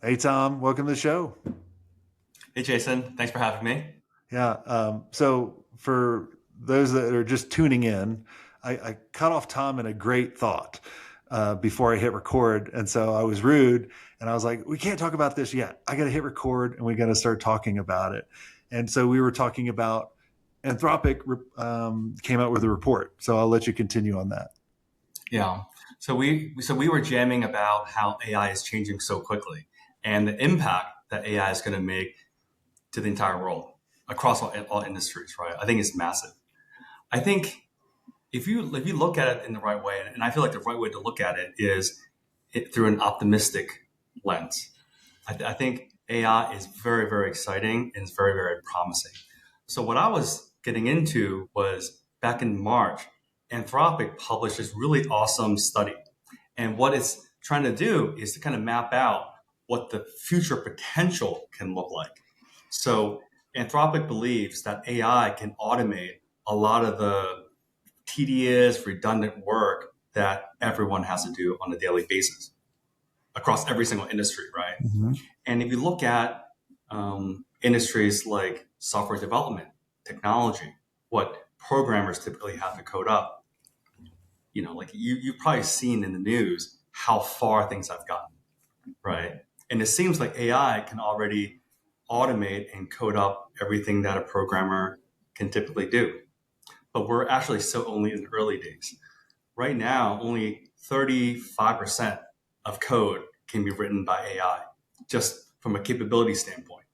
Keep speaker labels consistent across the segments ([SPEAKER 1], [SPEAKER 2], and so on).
[SPEAKER 1] Hey, Tom, welcome to the show.
[SPEAKER 2] Hey, Jason. Thanks for having me.
[SPEAKER 1] Yeah. So, for those that are just tuning in, I cut off Tom in a great thought before I hit record. And so I was rude and I was like, we can't talk about this yet. I got to hit record and we got to start talking about it. And so we were talking about Anthropic came out with a report. So I'll let you continue on that.
[SPEAKER 2] Yeah. So we were jamming about how AI is changing so quickly and the impact that AI is going to make to the entire world across all industries, right? I think it's massive. I think if you look at it in the right way, and I feel like the right way to look at it is through an optimistic lens. I think AI is very, very exciting and it's very, very promising. So what I was getting into was back in March, Anthropic published this really awesome study. And what it's trying to do is to kind of map out what the future potential can look like. So Anthropic believes that AI can automate a lot of the tedious, redundant work that everyone has to do on a daily basis across every single industry, right?
[SPEAKER 1] Mhm.
[SPEAKER 2] And if you look at industries like software development, technology, what programmers typically have to code up, like you've probably seen in the news how far things have gotten, right? And it seems like AI can already automate and code up everything that a programmer can typically do. But we're actually still only in the early days. Right now, only 35% of code can be written by AI, just from a capability standpoint.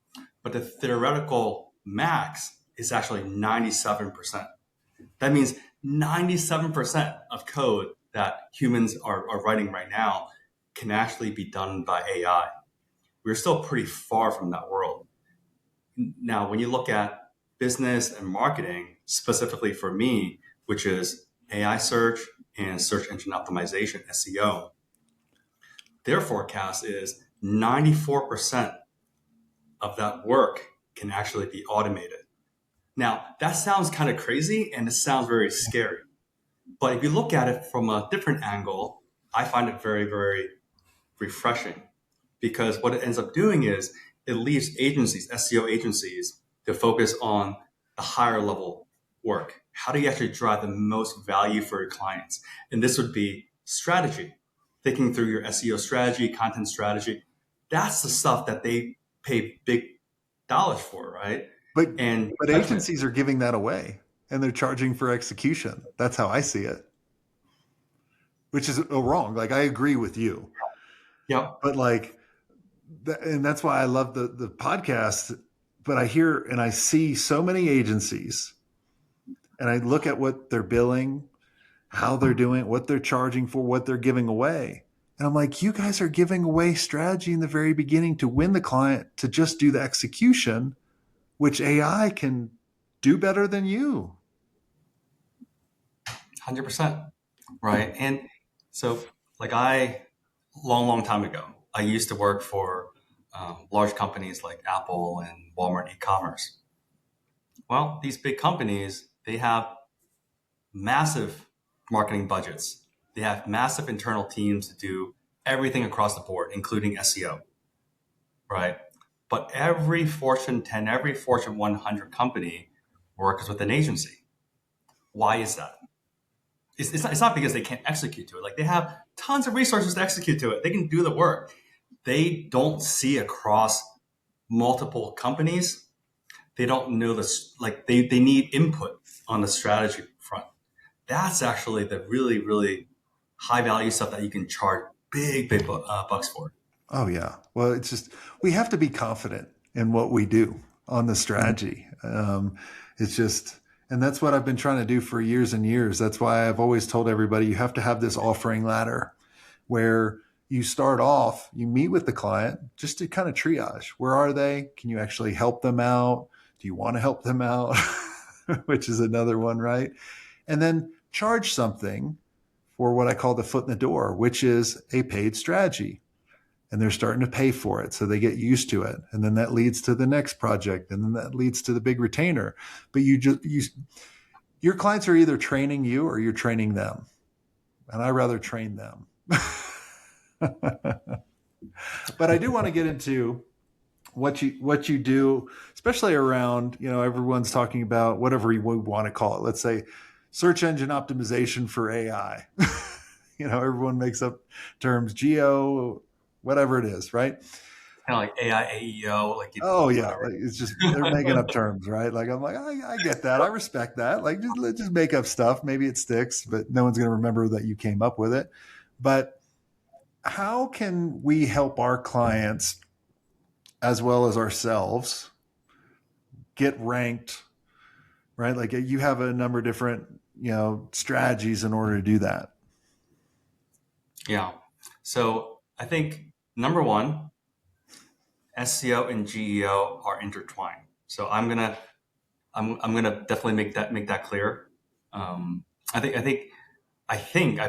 [SPEAKER 2] But the theoretical max is actually 97%. That means 97% of code that humans are writing right now can actually be done by AI. We're still pretty far from that world. Now, when you look at business and marketing, specifically for me, which is AI search and search engine optimization, SEO, their forecast is 94% of that work can actually be automated. Now, that sounds kind of crazy and it sounds very scary. But if you look at it from a different angle, I find it very, very refreshing because what it ends up doing is it leaves agencies, SEO agencies, to focus on the higher level work. How do you actually drive the most value for your clients? And this would be strategy, thinking through your SEO strategy, content strategy. That's the stuff that they pay big dollars for, right?
[SPEAKER 1] But,
[SPEAKER 2] And
[SPEAKER 1] but
[SPEAKER 2] judgment.
[SPEAKER 1] agencies are giving that away and they're charging for execution. That's how I see it, which is wrong. Like, I agree with you.
[SPEAKER 2] Yep.
[SPEAKER 1] But like, and that's why I love the podcast. But I hear and I see so many agencies, and I look at what they're billing, how they're doing, it, what they're charging for, what they're giving away, and I'm like, you guys are giving away strategy in the very beginning to win the client to just do the execution, which AI can do better than you.
[SPEAKER 2] 100%. Right. And so, like, long, long time ago, I used to work for large companies like Apple and Walmart e-commerce. Well, these big companies, they have massive marketing budgets. They have massive internal teams to do everything across the board, including SEO, right? But every Fortune 10, every Fortune 100 company works with an agency. Why is that? It's not because they can't execute to it. Like they have tons of resources to execute to it. They can do the work. They don't see across multiple companies. They don't know this. Like they need input on the strategy front. That's actually the really, really high value stuff that you can charge big bucks for.
[SPEAKER 1] Oh yeah. Well, it's just we have to be confident in what we do on the strategy. It's just, and that's what I've been trying to do for years and years. That's why I've always told everybody you have to have this offering ladder where you start off, you meet with the client just to kind of triage. Where are they? Can you actually help them out? Do you want to help them out? Which is another one, right? And then charge something for what I call the foot in the door, which is a paid strategy, and they're starting to pay for it. So they get used to it. And then that leads to the next project. And then that leads to the big retainer. But your clients are either training you or you're training them. And I rather train them. But I do want to get into what you do, especially around, everyone's talking about whatever we want to call it. Let's say search engine optimization for AI. Everyone makes up terms, geo, whatever it is, right?
[SPEAKER 2] Kind of like AI, AEO, like
[SPEAKER 1] Oh yeah,
[SPEAKER 2] whatever.
[SPEAKER 1] like it's just they're making up terms, right? Like I'm like I get that, I respect that. Like just make up stuff. Maybe it sticks, but no one's going to remember that you came up with it. But how can we help our clients as well as ourselves get ranked, right? Like you have a number of different, strategies in order to do that.
[SPEAKER 2] Yeah. So I think number one, SEO and GEO are intertwined. So I'm gonna definitely make that clear. Um, I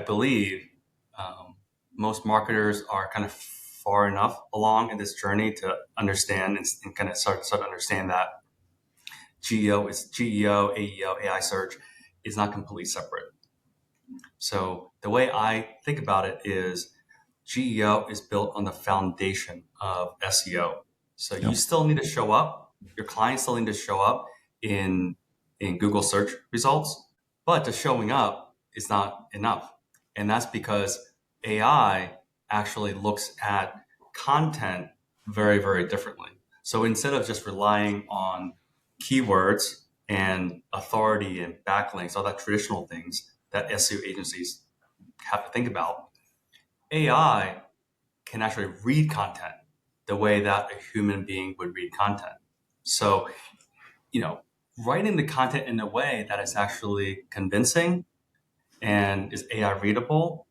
[SPEAKER 2] believe um, most marketers are kind of far enough along in this journey to understand and kind of start to understand that GEO, AEO, AI search is not completely separate. So the way I think about it is GEO is built on the foundation of SEO. So you
[SPEAKER 1] Yep.
[SPEAKER 2] still need to show up. Your clients still need to show up in Google search results, but the showing up is not enough. And that's because AI actually looks at content very, very differently. So instead of just relying on keywords and authority and backlinks, all that traditional things that SEO agencies have to think about, AI can actually read content the way that a human being would read content. So, you know, writing the content in a way that is actually convincing and is AI readable,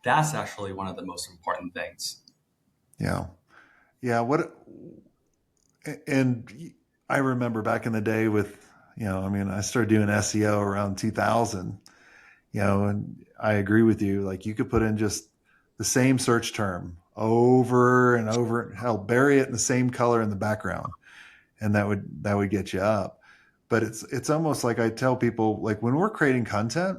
[SPEAKER 2] that's actually one of the most important things.
[SPEAKER 1] Yeah. Yeah. And I remember back in the day with, I mean, I started doing SEO around 2000, and I agree with you. Like you could put in just the same search term over and over, hell, bury it in the same color in the background, and that would get you up. But it's almost like I tell people, like when we're creating content,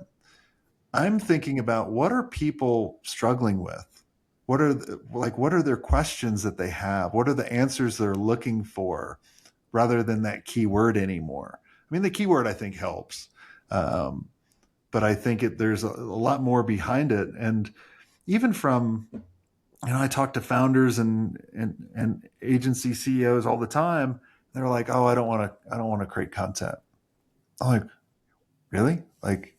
[SPEAKER 1] I'm thinking about what are people struggling with? What are their questions that they have? What are the answers they're looking for rather than that keyword anymore? I mean, the keyword I think helps. Um, but I think there's a lot more behind it. And even from, I talk to founders and agency CEOs all the time. They're like, "Oh, I don't want to create content." I'm like, really? Like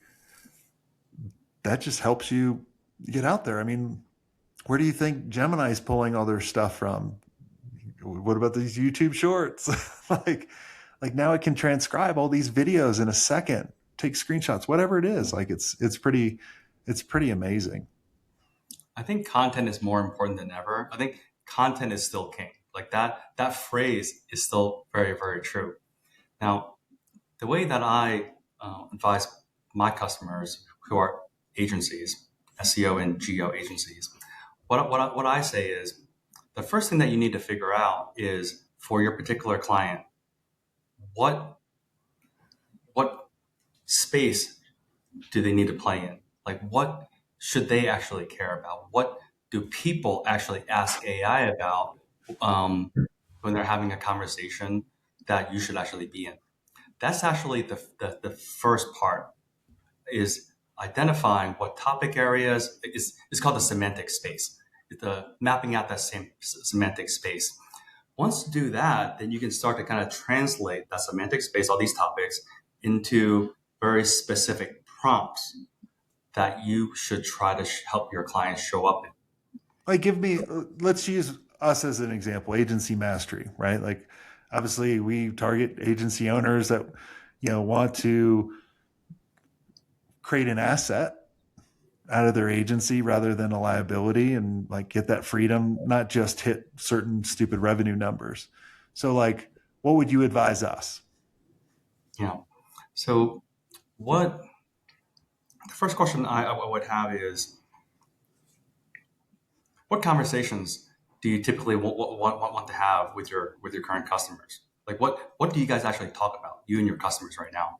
[SPEAKER 1] that just helps you get out there. I mean, where do you think Gemini's pulling all their stuff from? What about these YouTube shorts? like, like now it can transcribe all these videos in a second, take screenshots, whatever it is. Like it's pretty amazing.
[SPEAKER 2] I think content is more important than ever. I think content is still king. Like that phrase is still very, very true. Now, the way that I advise my customers who are agencies, SEO and geo agencies, what I say is the first thing that you need to figure out is for your particular client, what what space do they need to play in? Like what should they actually care about? What do people actually ask AI about um, when they're having a conversation that you should actually be in? That's actually the first part is identifying what topic areas is called the semantic space. The mapping out that same semantic space. Once you do that, then you can start to kind of translate that semantic space, all these topics, into very specific prompts that you should try to help your clients show up in.
[SPEAKER 1] Like let's use us as an example, agency mastery, right? Like obviously we target agency owners that, want to create an asset out of their agency rather than a liability and like get that freedom, not just hit certain stupid revenue numbers. So like, what would you advise us?
[SPEAKER 2] You know, so what the first question I would have is, what conversations do you typically want to have with your current customers? Like what do you guys actually talk about, you and your customers right now?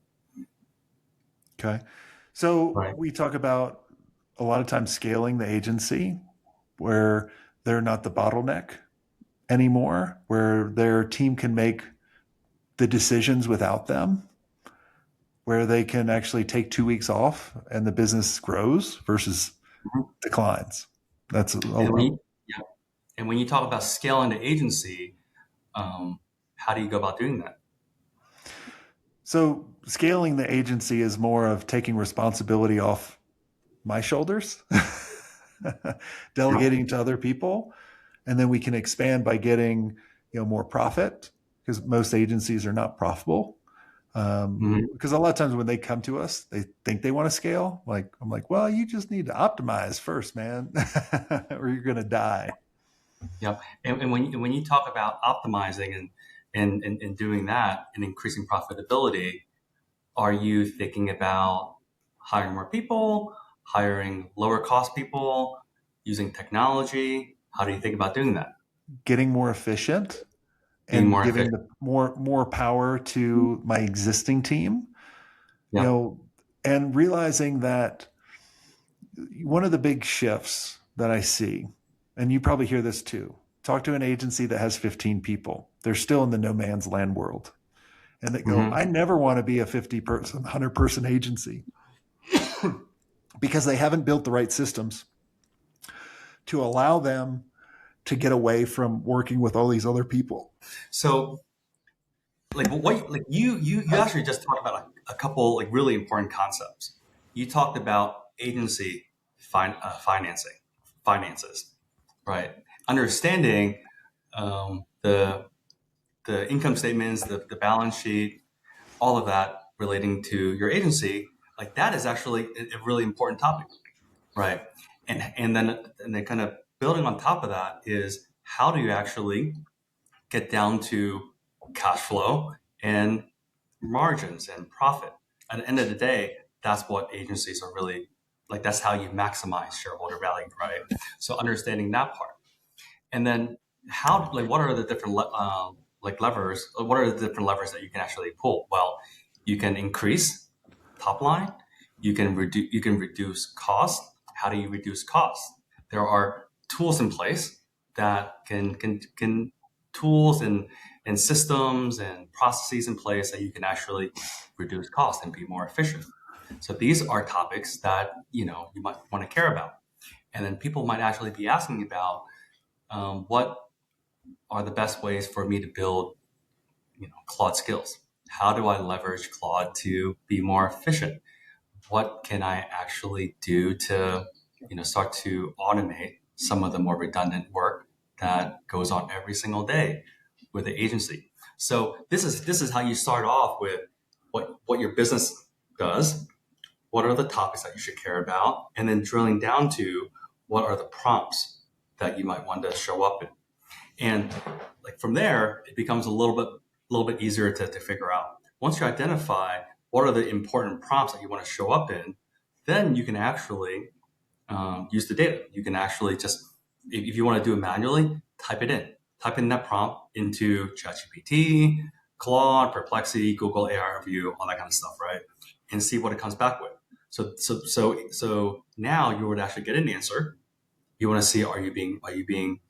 [SPEAKER 1] Okay. So
[SPEAKER 2] Right.
[SPEAKER 1] we talk about a lot of times scaling the agency where they're not the bottleneck anymore, where their team can make the decisions without them, where they can actually take 2 weeks off and the business grows versus declines. That's a
[SPEAKER 2] And when
[SPEAKER 1] lot.
[SPEAKER 2] you, yeah. And when you talk about scaling the agency, how do you go about doing that?
[SPEAKER 1] So scaling the agency is more of taking responsibility off my shoulders,
[SPEAKER 2] Yeah.
[SPEAKER 1] delegating to other people, and then we can expand by getting more profit, because most agencies are not profitable.
[SPEAKER 2] Mhm.
[SPEAKER 1] Because a lot of times when they come to us, they think they want to scale. Like I'm like, well, you just need to optimize first, man, or you're gonna die.
[SPEAKER 2] Yep. And when you talk about optimizing and doing that and increasing profitability, are you thinking about hiring more people, hiring lower cost people, using technology? How do you think about doing that?
[SPEAKER 1] Getting more efficient
[SPEAKER 2] Being
[SPEAKER 1] and
[SPEAKER 2] more
[SPEAKER 1] giving
[SPEAKER 2] efficient?
[SPEAKER 1] the more power to my existing team, you
[SPEAKER 2] Yep.
[SPEAKER 1] know, and realizing that one of the big shifts that I see, and you probably hear this too, talk to an agency that has 15 people. They're still in the no man's land world. And they go,
[SPEAKER 2] Hmm.
[SPEAKER 1] I never want to be a 50-person, 100-person agency, because they haven't built the right systems to allow them to get away from working with all these other people.
[SPEAKER 2] So you actually just talked about a couple like really important concepts. You talked about agency financing, finances, right? Understanding the income statements, the balance sheet, all of that relating to your agency, like that is actually a really important topic, right? And then kind of building on top of that is how do you actually get down to cash flow and margins and profit. At the end of the day, that's what agencies are really like. That's how you maximize shareholder value, right? So understanding that part, and then how like what are the different like levers? What are the different levers that you can actually pull? Well, you can increase top line. You can reduce. You can reduce cost. How do you reduce cost? There are tools in place that can tools and systems and processes in place that you can actually reduce cost and be more efficient. So these are topics that you might want to care about, and then people might actually be asking about what are the best ways for me to build Claude skills. How do I leverage Claude to be more efficient? What can I actually do to start to automate some of the more redundant work that goes on every single day with the agency? So this is how you start off with what your business does, what are the topics that you should care about, and then drilling down to what are the prompts that you might want to show up in. And like from there, it becomes a little bit easier to figure out. Once you identify what are the important prompts that you want to show up in, then you can actually use the data. You can actually just, if you want to do it manually, type it in. Type in that prompt into ChatGPT, Claude, Perplexity, Google AI Review, all that kind of stuff, right? And see what it comes back with. So now you would actually get an answer. You want to see are you being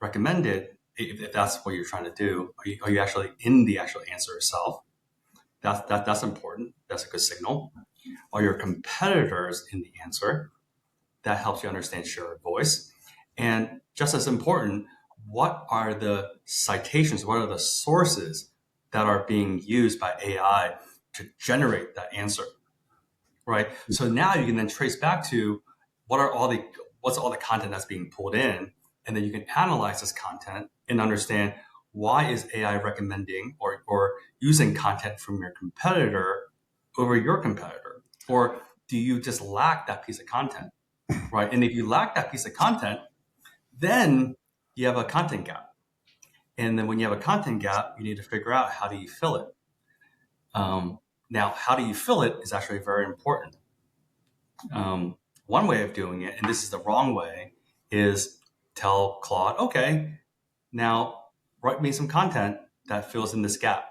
[SPEAKER 2] recommended if that's what you're trying to do. Are you actually in the actual answer itself? That's important. That's a good signal. Are your competitors in the answer? That helps you understand share of voice. And just as important, what are the citations? What are the sources that are being used by AI to generate that answer? Right. So now you can then trace back to what's all the content that's being pulled in, and then you can analyze this content and understand why is AI recommending or using content from your competitor over your competitor, or do you just lack that piece of content, right? And if you lack that piece of content, then you have a content gap, and then when you have a content gap, you need to figure out how do you fill it. Now, how do you fill it is actually very important. One way of doing it, and this is the wrong way, is tell Claude, okay, now write me some content that fills in this gap.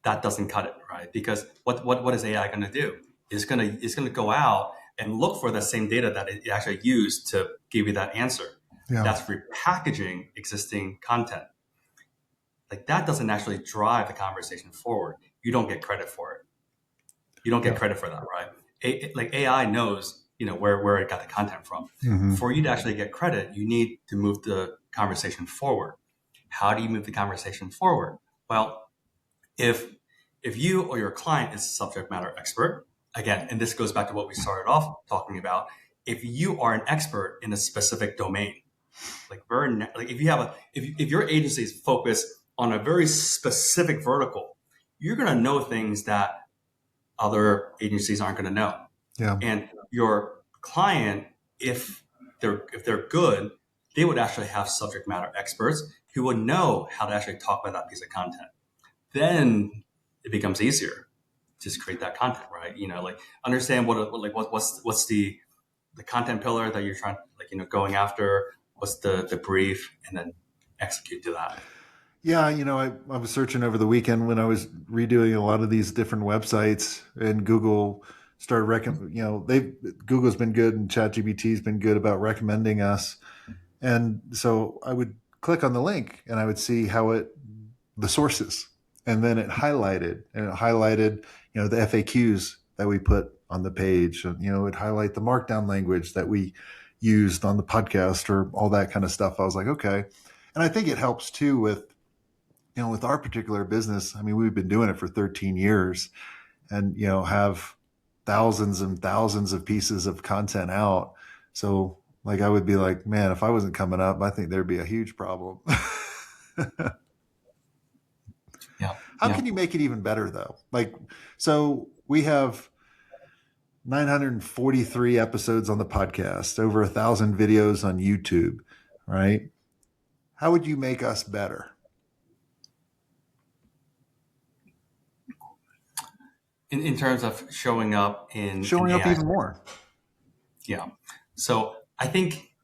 [SPEAKER 2] That doesn't cut it, right? Because what is AI going to do? It's going to go out and look for the same data that it actually used to give you that answer.
[SPEAKER 1] Yeah.
[SPEAKER 2] That's repackaging existing content. Like that doesn't actually drive the conversation forward. You don't get credit for it. You don't get
[SPEAKER 1] Yeah.
[SPEAKER 2] credit for that, right? Like AI knows, where it got the content from.
[SPEAKER 1] Mm-hmm.
[SPEAKER 2] For you to actually get credit, you need to move the conversation forward. How do you move the conversation forward? Well, if you or your client is a subject matter expert, again, and this goes back to what we started off talking about, if you are an expert in a specific domain, like if your agency is focused on a very specific vertical, you're going to know things that other agencies aren't going to know.
[SPEAKER 1] Yeah.
[SPEAKER 2] And your client, if they're good, they would actually have subject matter experts who would know how to actually talk about that piece of content. Then it becomes easier to just create that content, right? Like understand what's the content pillar that you're trying, going after. What's the brief, and then execute to that.
[SPEAKER 1] Yeah, I was searching over the weekend when I was redoing a lot of these different websites, and Google started Google's been good and ChatGPT's been good about recommending us. And so I would click on the link and I would see the sources, and then it highlighted the FAQs that we put on the page, and it'd highlight the markdown language that we used on the podcast or all that kind of stuff. I was like, okay. And I think it helps too with our particular business. I mean, we've been doing it for 13 years and, have thousands and thousands of pieces of content out. So like, I would be like, man, if I wasn't coming up, I think there'd be a huge problem.
[SPEAKER 2] Yeah.
[SPEAKER 1] How can you make it even better though? Like, so we have 943 episodes on the podcast, over 1,000 videos on YouTube, right? How would you make us better?
[SPEAKER 2] In terms of showing up in
[SPEAKER 1] Showing up
[SPEAKER 2] AI.
[SPEAKER 1] even more.
[SPEAKER 2] Yeah. So I think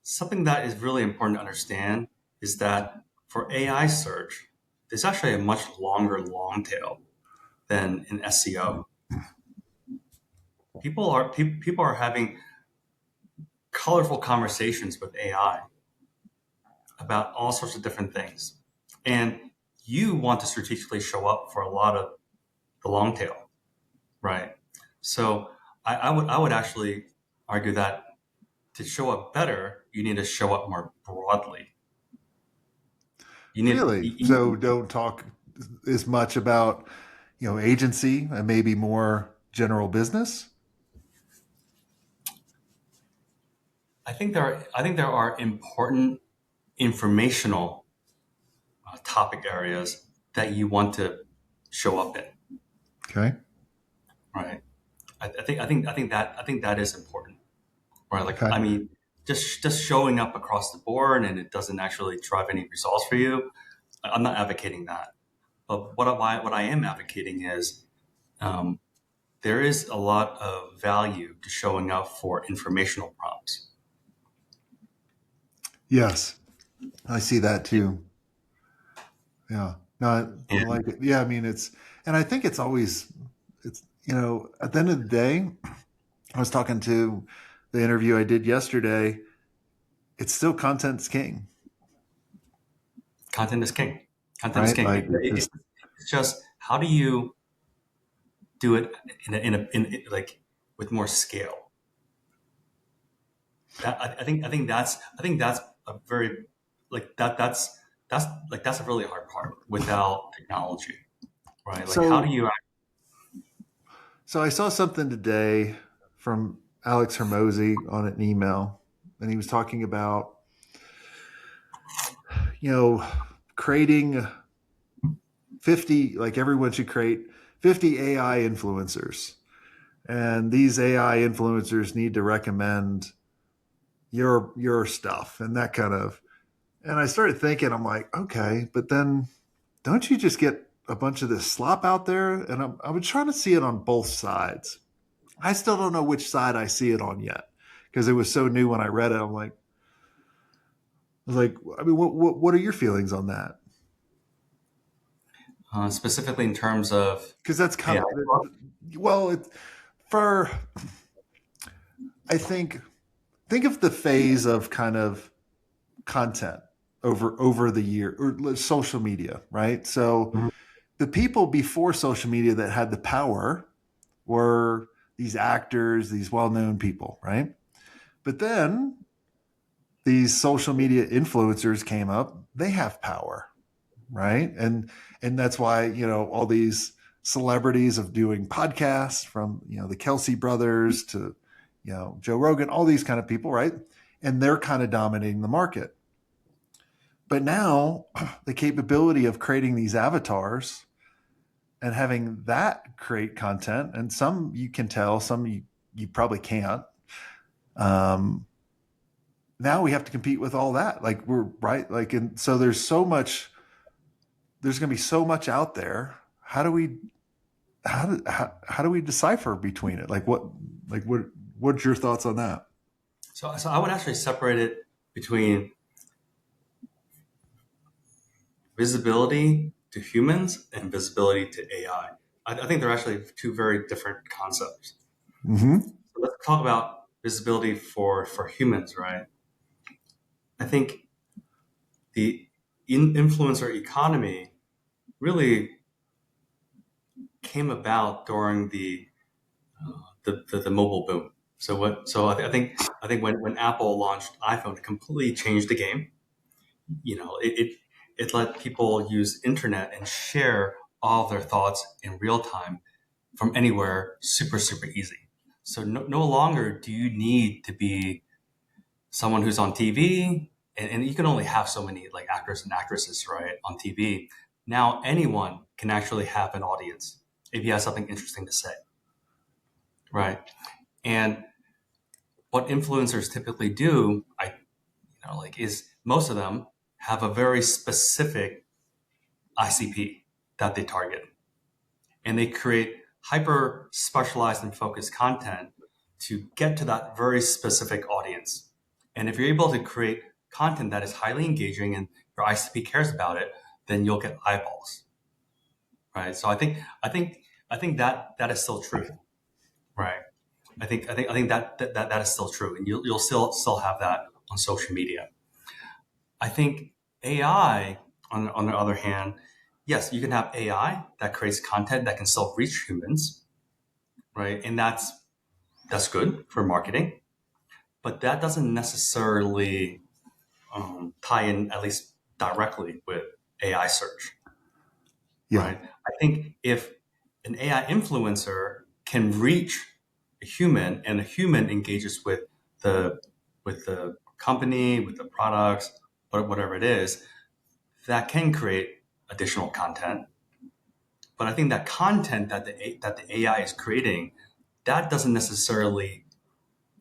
[SPEAKER 2] something that is really important to understand is that for AI search, there's actually a much longer long tail than in SEO. People are having colorful conversations with AI about all sorts of different things, and you want to strategically show up for a lot of the long tail, right? So I would actually argue that to show up better, you need to show up more broadly.
[SPEAKER 1] Really? So don't talk as much about, agency and maybe more general business?
[SPEAKER 2] I think there are important informational topic areas that you want to show up in.
[SPEAKER 1] Okay.
[SPEAKER 2] Right. I think that is important. Right. Like,
[SPEAKER 1] Okay.
[SPEAKER 2] I mean, just showing up across the board and it doesn't actually drive any results for you. I'm not advocating that. But what I am advocating is there is a lot of value to showing up for informational prompts.
[SPEAKER 1] Yes. I see that too. Yeah. No, I like it. Yeah. I mean, and I think it's at the end of the day, I was talking to the interview I did yesterday. It's still content's king.
[SPEAKER 2] Content is king. Content is
[SPEAKER 1] Right?
[SPEAKER 2] king.
[SPEAKER 1] Like,
[SPEAKER 2] It's just how do you do it in like with more scale? I think that's a very that's a really hard part without technology, right? Like how do you?
[SPEAKER 1] So I saw something today from Alex Hermosi on an email, and he was talking about, creating 50, like everyone should create 50 AI influencers. And these AI influencers need to recommend your stuff and that kind of. And I started thinking, I'm like, okay, but then don't you just get a bunch of this slop out there? And I was trying to see it on both sides. I still don't know which side I see it on yet because it was so new when I read it. I was like, I mean, what are your feelings on that?
[SPEAKER 2] Specifically in terms of
[SPEAKER 1] Because that's kind of, well, I think think of the phase of kind of content over the year or social media, right? So
[SPEAKER 2] Mhm.
[SPEAKER 1] the people before social media that had the power were these actors, these well-known people, right? But then these social media influencers came up. They have power, right? And that's why, all these celebrities of doing podcasts, from the Kelsey brothers to Joe Rogan, all these kind of people, right? And they're kind of dominating the market. But now the capability of creating these avatars and having that create content, and some you can tell, some you probably can't. Um, Now we have to compete with all that. Like, we're right. Like, and so there's going to be so much out there. How do we decipher between it? What's your thoughts on that?
[SPEAKER 2] So I would actually separate it between visibility to humans and visibility to AI. I think they're actually two very different concepts.
[SPEAKER 1] Mm-hmm.
[SPEAKER 2] So let's talk about visibility for humans, right? I think the influencer economy really came about during the mobile boom. I think when Apple launched iPhone, it completely changed the game. It let people use internet and share all of their thoughts in real time from anywhere, super easy. So no longer do you need to be someone who's on TV, and you can only have so many like actors and actresses, right, on TV. Now anyone can actually have an audience if you have something interesting to say, right? And what influencers typically do, is most of them have a very specific ICP that they target, and they create hyper specialized and focused content to get to that very specific audience. And if you're able to create content that is highly engaging and your ICP cares about it, then you'll get eyeballs, right? So I think that is still true, right? I think that is still true, and you'll still have that on social media. I think AI, on the other hand, yes, you can have AI that creates content that can still reach humans, right? And that's good for marketing, but that doesn't necessarily tie in, at least directly, with AI search,
[SPEAKER 1] Yeah.
[SPEAKER 2] right? I think if an AI influencer can reach a human, and a human engages the with the company, with the products, whatever it is, that can create additional content. But I think that content that the AI is creating, that doesn't necessarily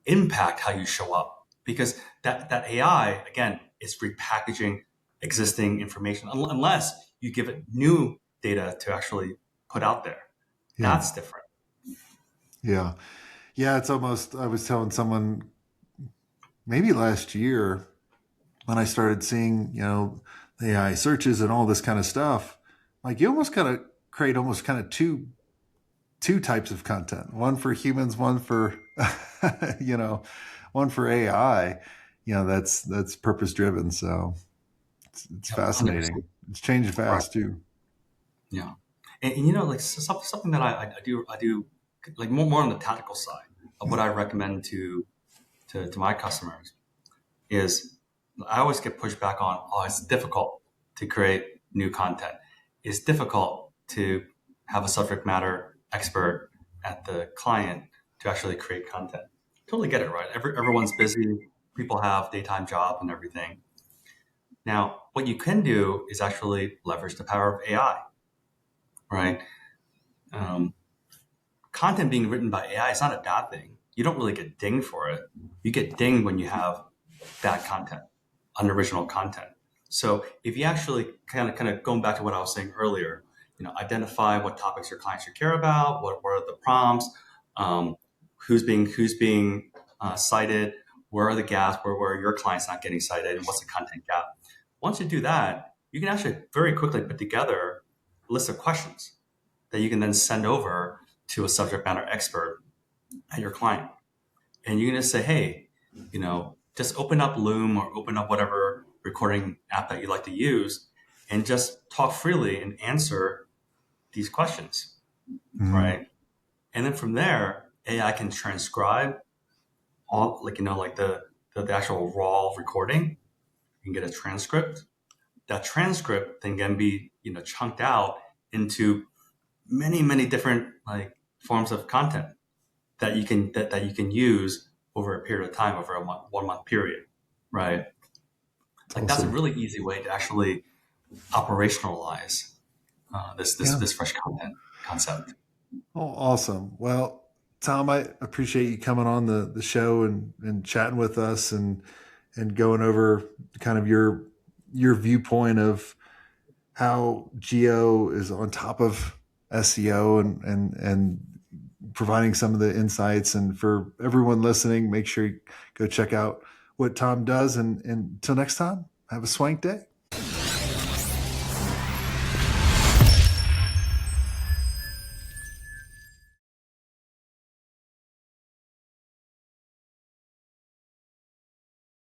[SPEAKER 2] impact how you show up, because that AI, again, is repackaging existing information, unless you give it new data to actually put out there.
[SPEAKER 1] Yeah.
[SPEAKER 2] That's different.
[SPEAKER 1] Yeah. Yeah. It's almost, I was telling someone maybe last year when I started seeing, the AI searches and all this kind of stuff, like, you almost kind of create almost kind of two types of content, one for humans, one for, you know, one for AI, that's purpose driven. So it's
[SPEAKER 2] Yep, 100%.
[SPEAKER 1] fascinating. It's changing
[SPEAKER 2] Right.
[SPEAKER 1] fast too.
[SPEAKER 2] Yeah. And like something that I do like more on the tactical side of what I recommend to my customers is, I always get pushed back on, oh, it's difficult to create new content. It's difficult to have a subject matter expert at the client to actually create content. Totally get it, right? Everyone's busy. People have daytime jobs and everything. Now, what you can do is actually leverage the power of AI, right? Um, Content being written by AI is not a bad thing. You don't really get dinged for it. You get dinged when you have bad content, unoriginal content. So if you actually kind of going back to what I was saying earlier, identify what topics your clients should care about, what are the prompts, um, who's being cited, where are the gaps, where are your clients not getting cited, and what's the content gap. Once you do that, you can actually very quickly put together a list of questions that you can then send over to a subject matter expert at your client. And you can just say, hey, just open up Loom or open up whatever recording app that you like to use and just talk freely and answer these questions,
[SPEAKER 1] Mm,
[SPEAKER 2] right? And then from there, AI can transcribe all, like the actual raw recording and get a transcript. That transcript then can be, chunked out into many, many different like forms of content that you can use over a period of time, over a 1 month period, right?
[SPEAKER 1] it's
[SPEAKER 2] Like that's a
[SPEAKER 1] awesome.
[SPEAKER 2] really easy way to actually operationalize
[SPEAKER 1] Yeah.
[SPEAKER 2] this fresh content concept.
[SPEAKER 1] Oh, awesome. Well, Tom, I appreciate you coming on the show and chatting with us and going over kind of your viewpoint of how geo is on top of SEO and providing some of the insights. And for everyone listening, make sure you go check out what Tom does. And until next time, have a swank day.